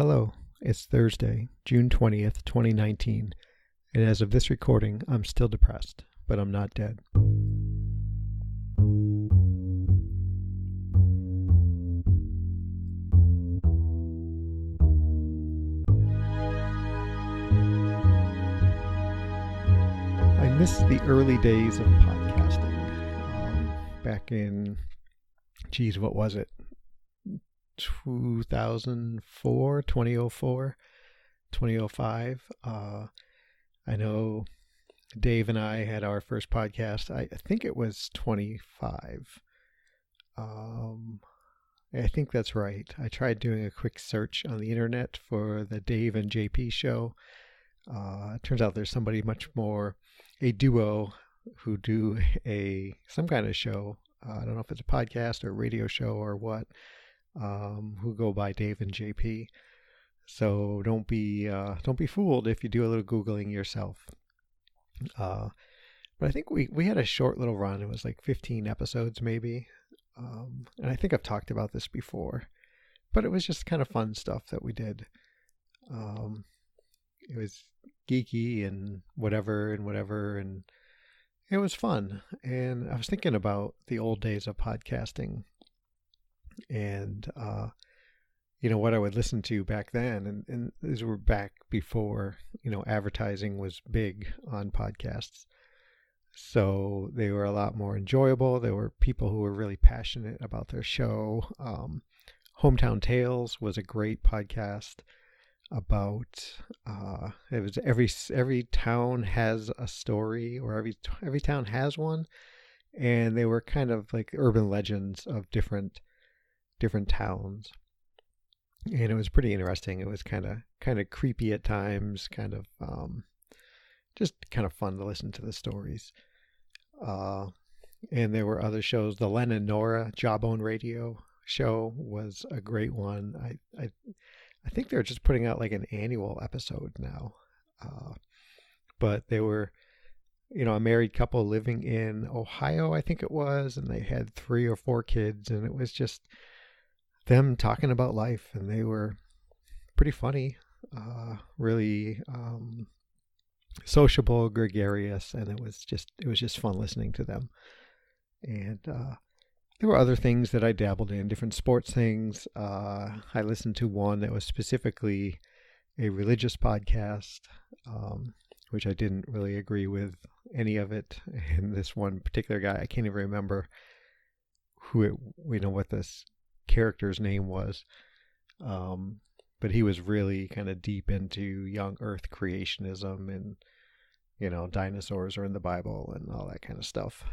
Hello, it's Thursday, June 20th, 2019, and as of this recording, I'm still depressed, but I'm not dead. I miss the early days of podcasting. Back in, what was it? 2004, 2004, 2005. I know Dave and I had our first podcast. I think it was 25. I think that's right. I tried doing a quick search on the internet for the Dave and JP show. It turns out there's somebody much more, a duo who do some kind of show. I don't know if it's a podcast or a radio show or what. Who go by Dave and JP. So don't be fooled if you do a little Googling yourself. But I think we had a short little run. It was like 15 episodes maybe. And I think I've talked about this before, but it was just kind of fun stuff that we did. It was geeky and whatever, and it was fun. And I was thinking about the old days of podcasting and what I would listen to back then, and these were back before advertising was big on podcasts, so they were a lot more enjoyable. There were people who were really passionate about their show. Hometown Tales was a great podcast about it was every town has a story, or every town has one, and they were kind of like urban legends of different towns, and it was pretty interesting. It was kind of creepy at times, kind of just kind of fun to listen to the stories. And there were other shows. The Len and Nora Jawbone Radio show was a great one. I think they're just putting out like an annual episode now, but they were a married couple living in Ohio, I think it was, and they had 3 or 4 kids, and it was just them talking about life, and they were pretty funny, really sociable, gregarious, and it was just fun listening to them. And there were other things that I dabbled in, different sports things. I listened to one that was specifically a religious podcast, which I didn't really agree with any of it. And this one particular guy, I can't even remember what this character's name was, but he was really kind of deep into young earth creationism, and dinosaurs are in the Bible and all that kind of stuff.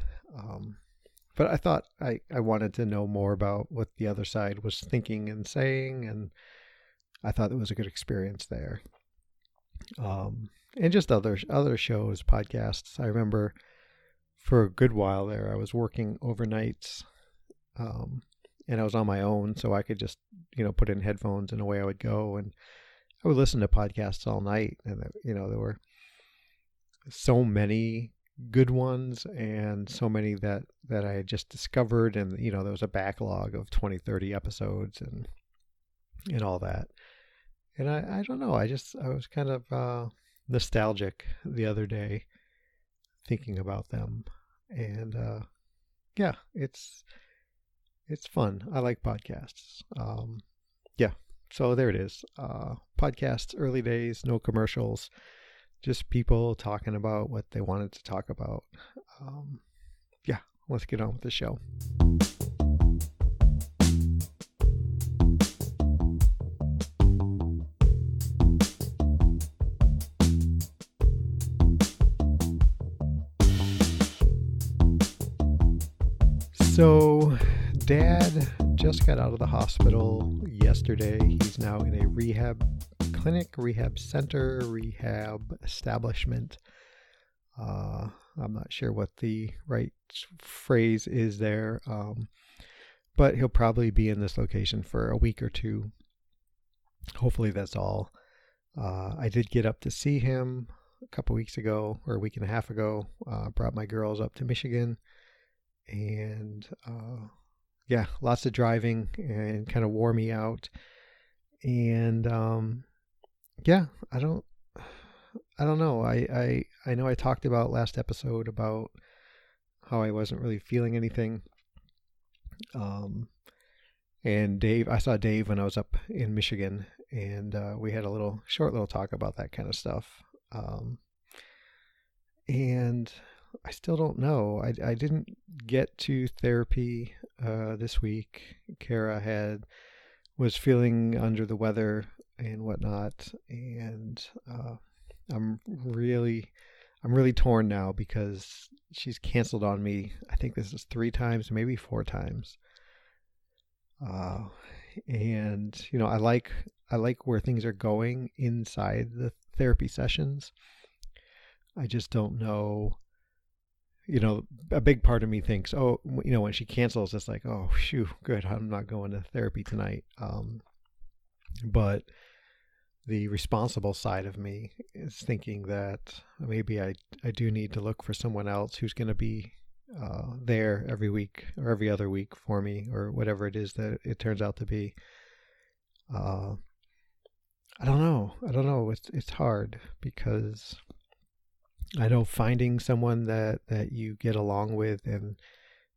But I thought I wanted to know more about what the other side was thinking and saying, and I thought it was a good experience there. And just other shows, podcasts. I remember for a good while there, I was working overnights, and I was on my own, so I could just, put in headphones and away I would go. And I would listen to podcasts all night. And, there were so many good ones and so many that I had just discovered. And, there was a backlog of 20, 30 episodes and all that. And I don't know, I was kind of nostalgic the other day thinking about them. And yeah, it's fun. I like podcasts. Yeah, so there it is. Podcasts, early days, no commercials, just people talking about what they wanted to talk about. Yeah, let's get on with the show. So Dad just got out of the hospital yesterday. He's now in a rehab clinic, rehab center, rehab establishment. I'm not sure what the right phrase is there, but he'll probably be in this location for a week or two. Hopefully that's all. I did get up to see him a couple weeks ago, or a week and a half ago. Brought my girls up to Michigan, and yeah, lots of driving, and kind of wore me out. And yeah, I don't know. I know I talked about last episode about how I wasn't really feeling anything. Um, and I saw Dave when I was up in Michigan, and we had a short little talk about that kind of stuff. Um, and I still don't know. I didn't get to therapy this week. Kara was feeling under the weather and whatnot, and I'm really torn now because she's canceled on me. I think this is 3 times, maybe 4 times. Uh, and I like where things are going inside the therapy sessions. I just don't know. A big part of me thinks, oh, when she cancels, it's like, oh, phew, good, I'm not going to therapy tonight. But the responsible side of me is thinking that maybe I do need to look for someone else who's going to be there every week or every other week for me, or whatever it is that it turns out to be. I don't know. It's hard because I know finding someone that you get along with and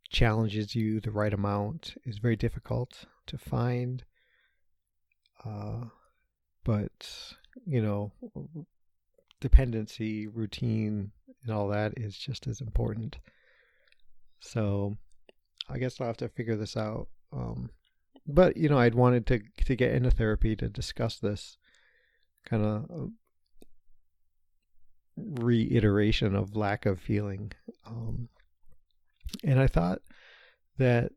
challenges you the right amount is very difficult to find. But dependency, routine, and all that is just as important. So I guess I'll have to figure this out. But I'd wanted to get into therapy to discuss this kind of reiteration of lack of feeling. And I thought that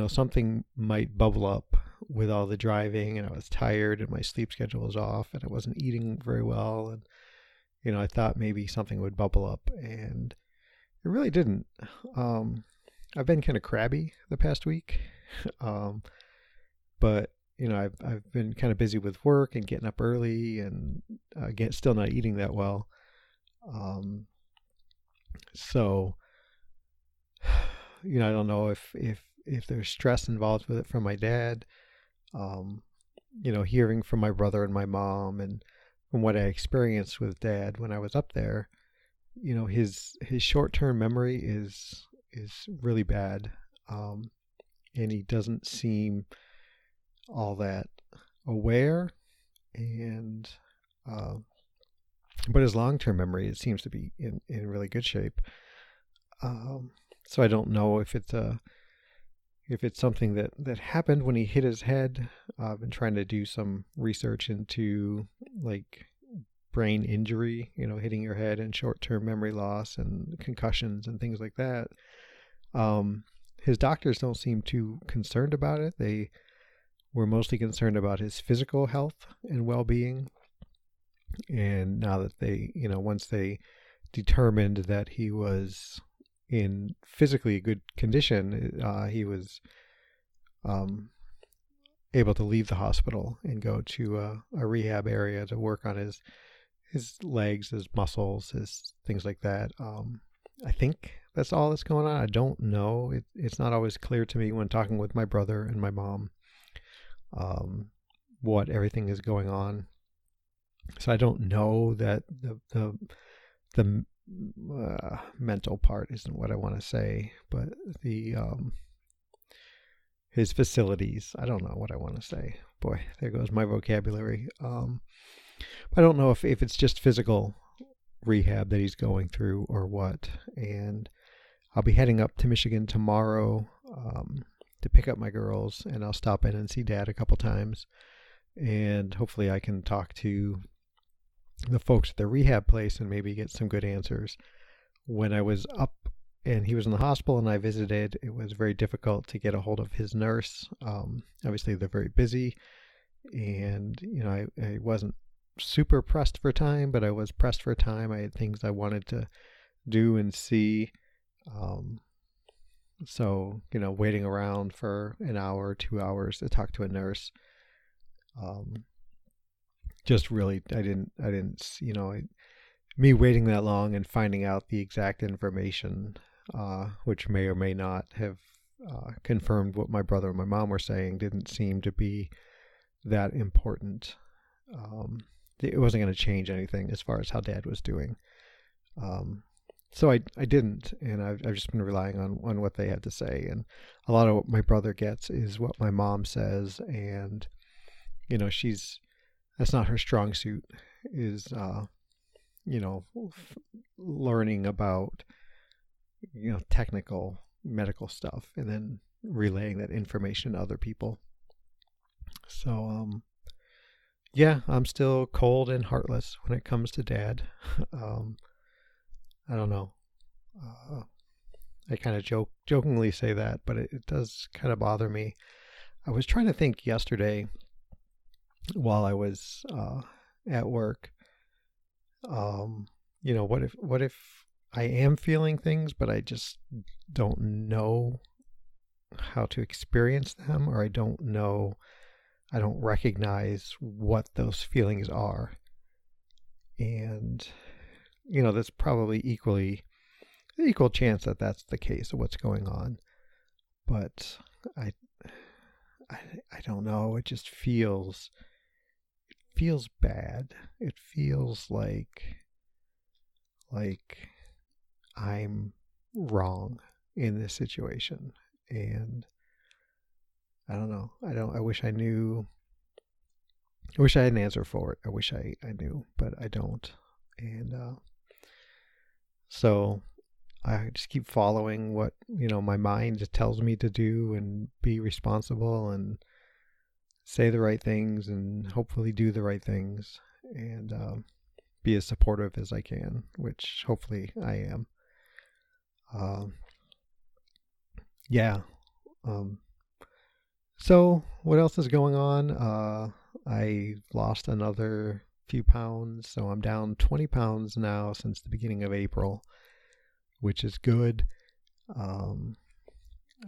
something might bubble up with all the driving, and I was tired and my sleep schedule was off and I wasn't eating very well, and I thought maybe something would bubble up, and it really didn't. I've been kind of crabby the past week. But I've been kind of busy with work and getting up early, and still not eating that well. So I don't know if there's stress involved with it from my dad. Hearing from my brother and my mom, and from what I experienced with Dad when I was up there, his short-term memory is really bad, and he doesn't seem all that aware, and but his long-term memory, it seems to be in really good shape. So I don't know if it's something that happened when he hit his head. I've been trying to do some research into like brain injury, hitting your head, and short-term memory loss and concussions and things like that. His doctors don't seem too concerned about it. They were mostly concerned about his physical health and well-being. And now that once they determined that he was in physically good condition, he was able to leave the hospital and go to a rehab area to work on his legs, his muscles, his things like that. I think that's all that's going on. I don't know. It's not always clear to me when talking with my brother and my mom what everything is going on. So I don't know that the mental part isn't what I want to say, but the his facilities, I don't know what I want to say. Boy, there goes my vocabulary. I don't know if it's just physical rehab that he's going through or what. And I'll be heading up to Michigan tomorrow to pick up my girls, and I'll stop in and see Dad a couple times, and hopefully I can talk to the folks at the rehab place and maybe get some good answers. When I was up and he was in the hospital and I visited, it was very difficult to get a hold of his nurse. Obviously they're very busy, and I wasn't super pressed for time, but I was pressed for time. I had things I wanted to do and see. So waiting around for an hour, 2 hours to talk to a nurse, just really, I didn't, me waiting that long and finding out the exact information, which may or may not have confirmed what my brother and my mom were saying, didn't seem to be that important. It wasn't going to change anything as far as how Dad was doing. So I didn't, and I've just been relying on what they had to say. And a lot of what my brother gets is what my mom says, and that's not her strong suit, is learning about technical medical stuff and then relaying that information to other people. So yeah, I'm still cold and heartless when it comes to Dad. I don't know. I kind of jokingly say that, but it does kind of bother me. I was trying to think yesterday while I was at work. What if I am feeling things, but I just don't know how to experience them, or I don't recognize what those feelings are. And there's probably equal chance that that's the case of what's going on. But I don't know. It just feels bad. It feels like I'm wrong in this situation. And I don't know. I wish I knew. I wish I had an answer for it. I wish I knew, but I don't. And so I just keep following what, my mind tells me to do, and be responsible and say the right things and hopefully do the right things, and be as supportive as I can, which hopefully I am. Yeah. So what else is going on? I lost another few pounds, so I'm down 20 pounds now since the beginning of April, which is good.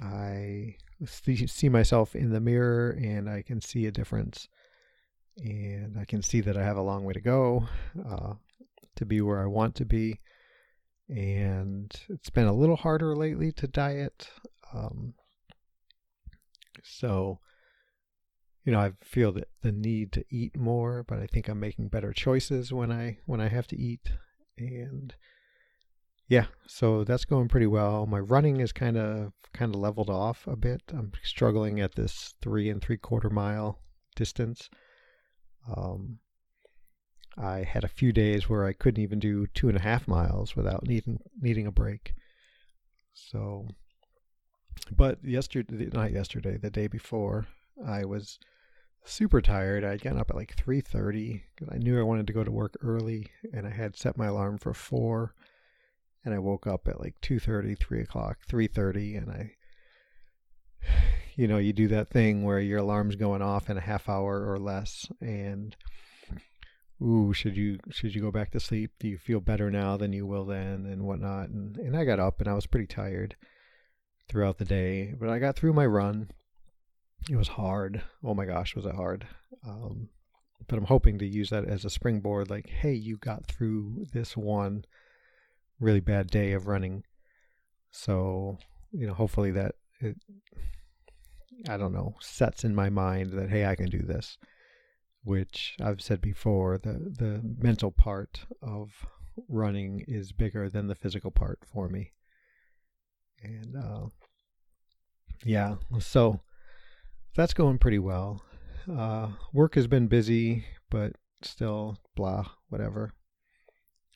I see myself in the mirror, and I can see a difference, and I can see that I have a long way to go to be where I want to be. And it's been a little harder lately to diet. So, I feel the need to eat more, but I think I'm making better choices when I have to eat. And yeah, so that's going pretty well. My running is kind of leveled off a bit. I'm struggling at this 3 3/4 mile distance. I had a few days where I couldn't even do 2.5 miles without needing a break. So, but the day before, I was super tired. I'd gotten up at like 3:30 because I knew I wanted to go to work early, and I had set my alarm for 4, and I woke up at like 2:30, 3 o'clock, 3:30, and you do that thing where your alarm's going off in a half hour or less, and should you go back to sleep? Do you feel better now than you will then, and whatnot? And I got up, and I was pretty tired throughout the day, but I got through my run. It was hard. Oh my gosh, was it hard? But I'm hoping to use that as a springboard, like, hey, you got through this one really bad day of running. So, hopefully that it, I don't know, sets in my mind that, hey, I can do this, which I've said before, the mental part of running is bigger than the physical part for me. And yeah, so that's going pretty well. Work has been busy, but still blah, whatever.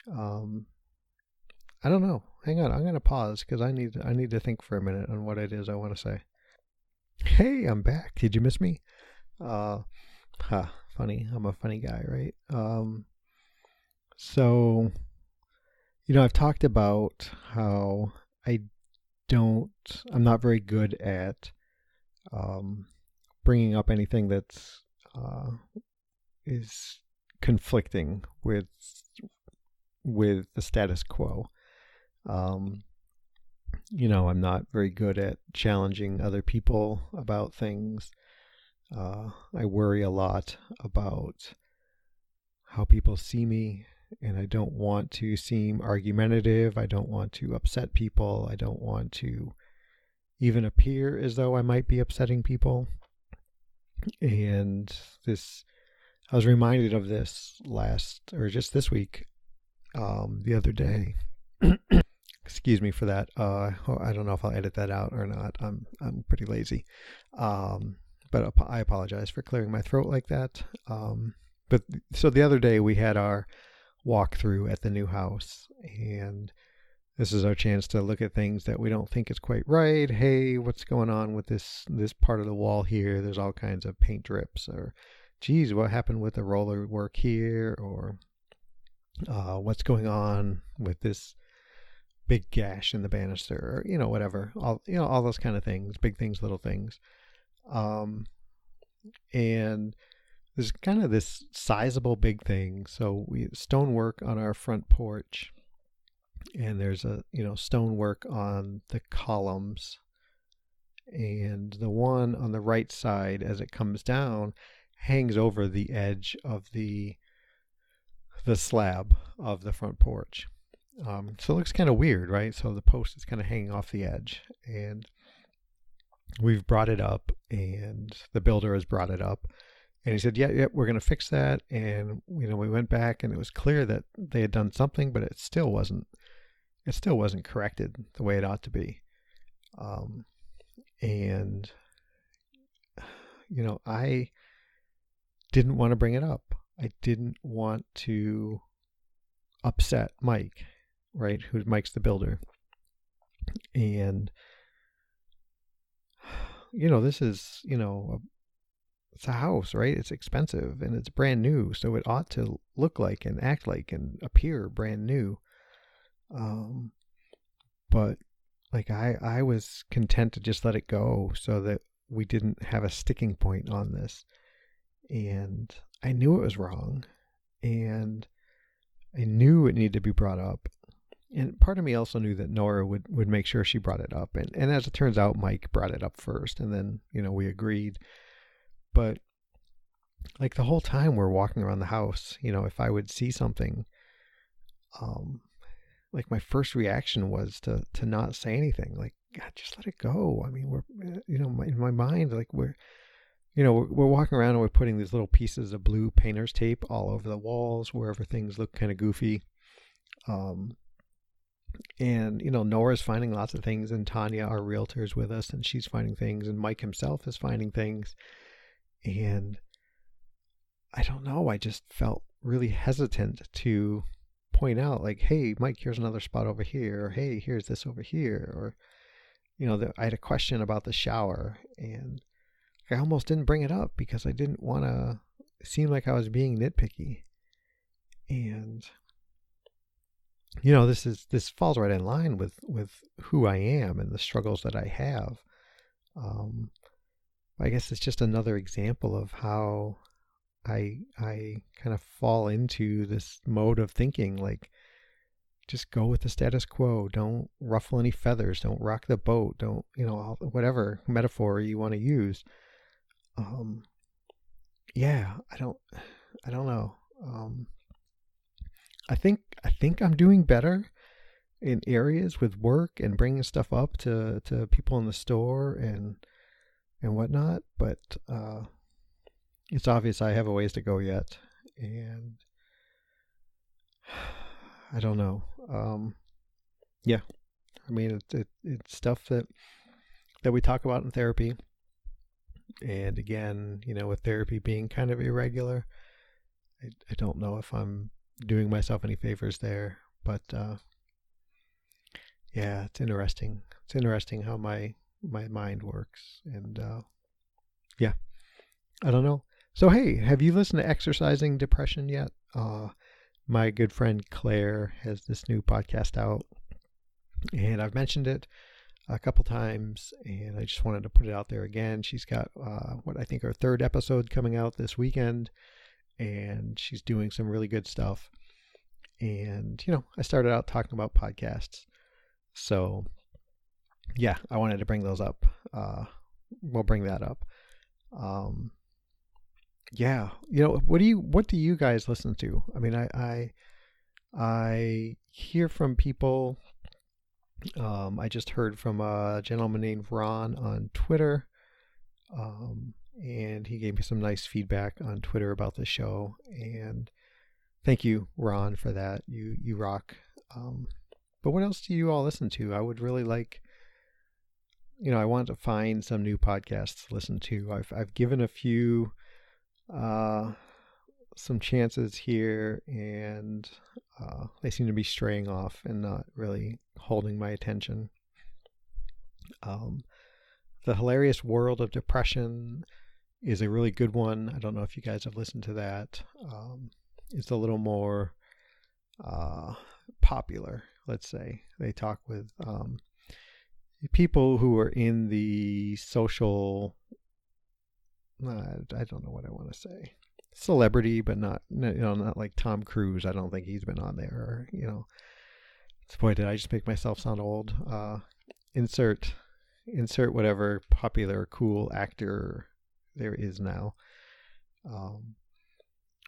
I don't know. Hang on, I'm going to pause because I need to think for a minute on what it is I want to say. Hey, I'm back. Did you miss me? Funny. I'm a funny guy, right? So, I've talked about how I'm not very good at bringing up anything that's is conflicting with the status quo. I'm not very good at challenging other people about things. I worry a lot about how people see me, and I don't want to seem argumentative. I don't want to upset people. I don't want to even appear as though I might be upsetting people. And I was reminded of this just this week, the other day. Excuse me for that. I don't know if I'll edit that out or not. I'm pretty lazy. But I apologize for clearing my throat like that. But so the other day we had our walkthrough at the new house, and this is our chance to look at things that we don't think is quite right. Hey, what's going on with this part of the wall here? There's all kinds of paint drips, or geez, what happened with the roller work here, or what's going on with this big gash in the banister, or whatever. All those kind of things, big things, little things. And there's kind of this sizable big thing. So we stonework on our front porch, and there's a stonework on the columns, and the one on the right side as it comes down hangs over the edge of the slab of the front porch. So it looks kind of weird, right? So the post is kind of hanging off the edge, and we've brought it up, and the builder has brought it up, and he said, yeah, we're going to fix that. And we went back, and it was clear that they had done something, but it still wasn't corrected the way it ought to be. And I didn't want to bring it up. I didn't want to upset Mike, right? Mike's the builder. And this is, it's a house, right? It's expensive and it's brand new, so it ought to look like and act like and appear brand new. But like I was content to just let it go so that we didn't have a sticking point on this. And I knew it was wrong, and I knew it needed to be brought up. And part of me also knew that Nora would make sure she brought it up. And as it turns out, Mike brought it up first, and then, we agreed. But like the whole time we're walking around the house, if I would see something, like my first reaction was to not say anything. Like, God, just let it go. I mean, we're, in my mind, like we're walking around and we're putting these little pieces of blue painter's tape all over the walls wherever things look kind of goofy. And, Nora's finding lots of things, and Tanya, our realtor, is with us, and she's finding things, and Mike himself is finding things. And I don't know, I just felt really hesitant to point out, like, hey, Mike, here's another spot over here, or hey, here's this over here, or, I had a question about the shower, and I almost didn't bring it up because I didn't want to seem like I was being nitpicky. And this falls right in line with who I am and the struggles that I have. I guess it's just another example of how I kind of fall into this mode of thinking, like, just go with the status quo. Don't ruffle any feathers. Don't rock the boat. Don't, whatever metaphor you want to use. Yeah, I don't know. I think I'm doing better in areas with work and bringing stuff up to people in the store and whatnot, but it's obvious I have a ways to go yet, and I don't know. Yeah, I mean it's stuff that we talk about in therapy, and again, with therapy being kind of irregular, I don't know if I'm doing myself any favors there, but yeah, it's interesting. It's interesting how my mind works, and yeah, I don't know. So hey, have you listened to Exercising Depression yet? My good friend Claire has this new podcast out, and I've mentioned it a couple times, and I just wanted to put it out there again. She's got what I think her third episode coming out this weekend, and she's doing some really good stuff. And I started out talking about podcasts, so yeah, I wanted to bring those up. We'll bring that up. Yeah, what do you guys listen to? I mean, I hear from people. I just heard from a gentleman named Ron on Twitter, and he gave me some nice feedback on Twitter about the show. And thank you, Ron, for that. You rock. But what else do you all listen to? I would really like, I want to find some new podcasts to listen to. I've given a few some chances here, and they seem to be straying off and not really holding my attention. The Hilarious World of Depression is a really good one. I don't know if you guys have listened to that. It's a little more popular, let's say. They talk with people who are in the social, I don't know what I want to say, celebrity, but not like Tom Cruise. I don't think he's been on there. Boy, did I just make myself sound old. Insert whatever popular cool actor there is now.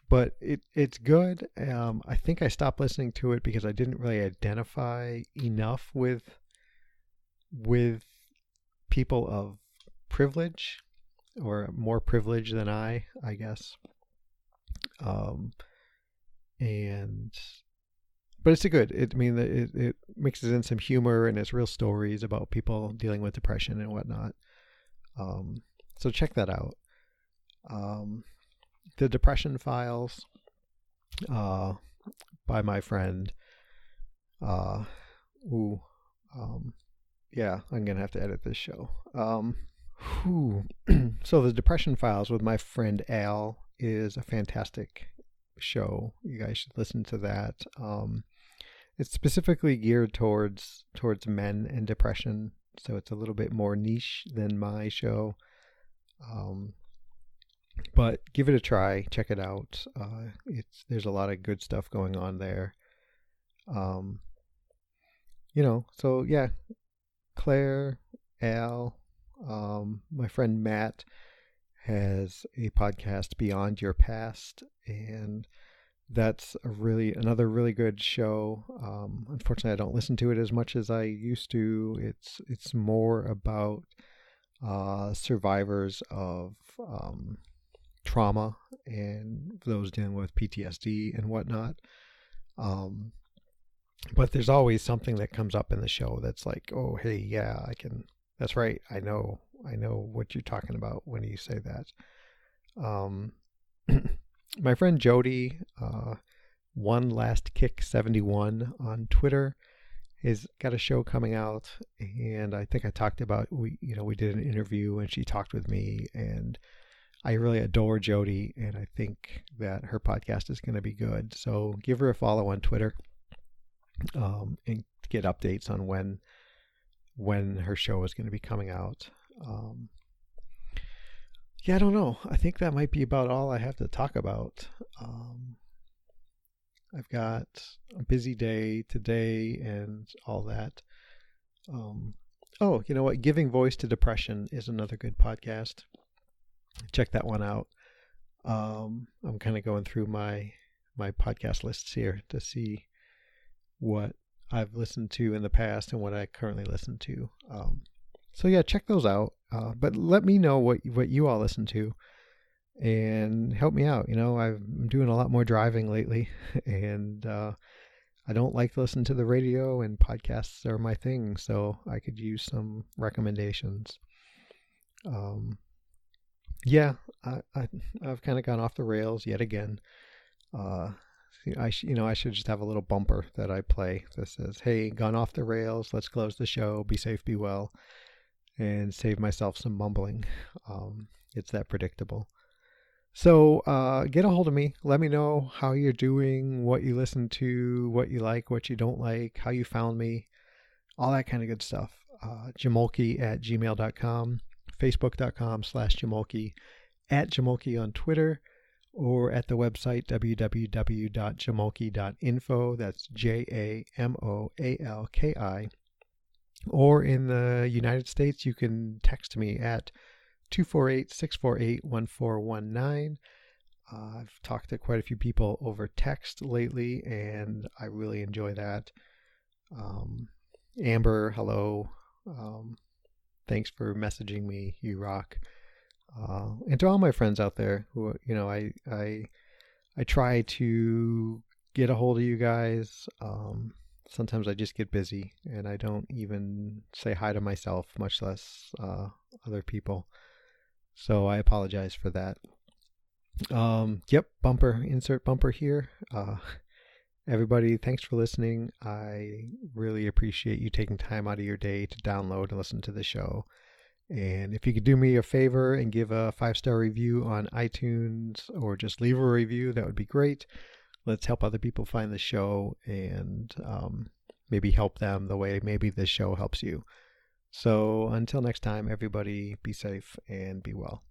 But it's good. I think I stopped listening to it because I didn't really identify enough with people of privilege, or more privilege than I guess. But it's it mixes in some humor, and it's real stories about people dealing with depression and whatnot. So check that out. The Depression Files, by my friend. Yeah, I'm gonna have to edit this show. So the Depression Files with my friend Al is a fantastic show. You guys should listen to that. It's specifically geared towards men and depression, so it's a little bit more niche than my show. But give it a try. Check it out. There's a lot of good stuff going on there. So yeah, Claire, Al, my friend Matt has a podcast, Beyond Your Past, and that's another really good show. Unfortunately, I don't listen to it as much as I used to. It's more about survivors of trauma and those dealing with PTSD and whatnot. But there's always something that comes up in the show that's like, oh, hey, yeah, that's right. I know what you're talking about when you say that. My friend Jody, One Last Kick 71 on Twitter, has got a show coming out, and I think I talked about, we did an interview and she talked with me, and I really adore Jody, and I think that her podcast is going to be good. So give her a follow on Twitter, and get updates on when her show is going to be coming out. Yeah, I don't know. I think that might be about all I have to talk about. I've got a busy day today and all that. Oh, you know what? Giving Voice to Depression is another good podcast. Check that one out. I'm kind of going through my podcast lists here to see what I've listened to in the past and what I currently listen to. So yeah, check those out. But let me know what you all listen to, and help me out. I'm doing a lot more driving lately, and I don't like to listen to the radio, and podcasts are my thing, so I could use some recommendations. Yeah, I've kind of gone off the rails yet again. I should just have a little bumper that I play that says, "Hey, gone off the rails. Let's close the show. Be safe, be well," and save myself some mumbling. It's that predictable. So get a hold of me. Let me know how you're doing, what you listen to, what you like, what you don't like, how you found me, all that kind of good stuff. jamoalki@gmail.com, facebook.com/jamoalki, @jamoalki on Twitter, or at the website www.jamoalki.info. That's JAMOALKI. Or in the United States, you can text me at 248-648-1419. I've talked to quite a few people over text lately, and I really enjoy that. Amber, hello. Thanks for messaging me. You rock. And to all my friends out there who, I try to get a hold of you guys. Sometimes I just get busy and I don't even say hi to myself, much less other people. So I apologize for that. Yep, insert bumper here. Everybody, thanks for listening. I really appreciate you taking time out of your day to download and listen to the show. And if you could do me a favor and give a 5-star review on iTunes or just leave a review, that would be great. Let's help other people find the show and maybe help them the way maybe this show helps you. So until next time, everybody be safe and be well.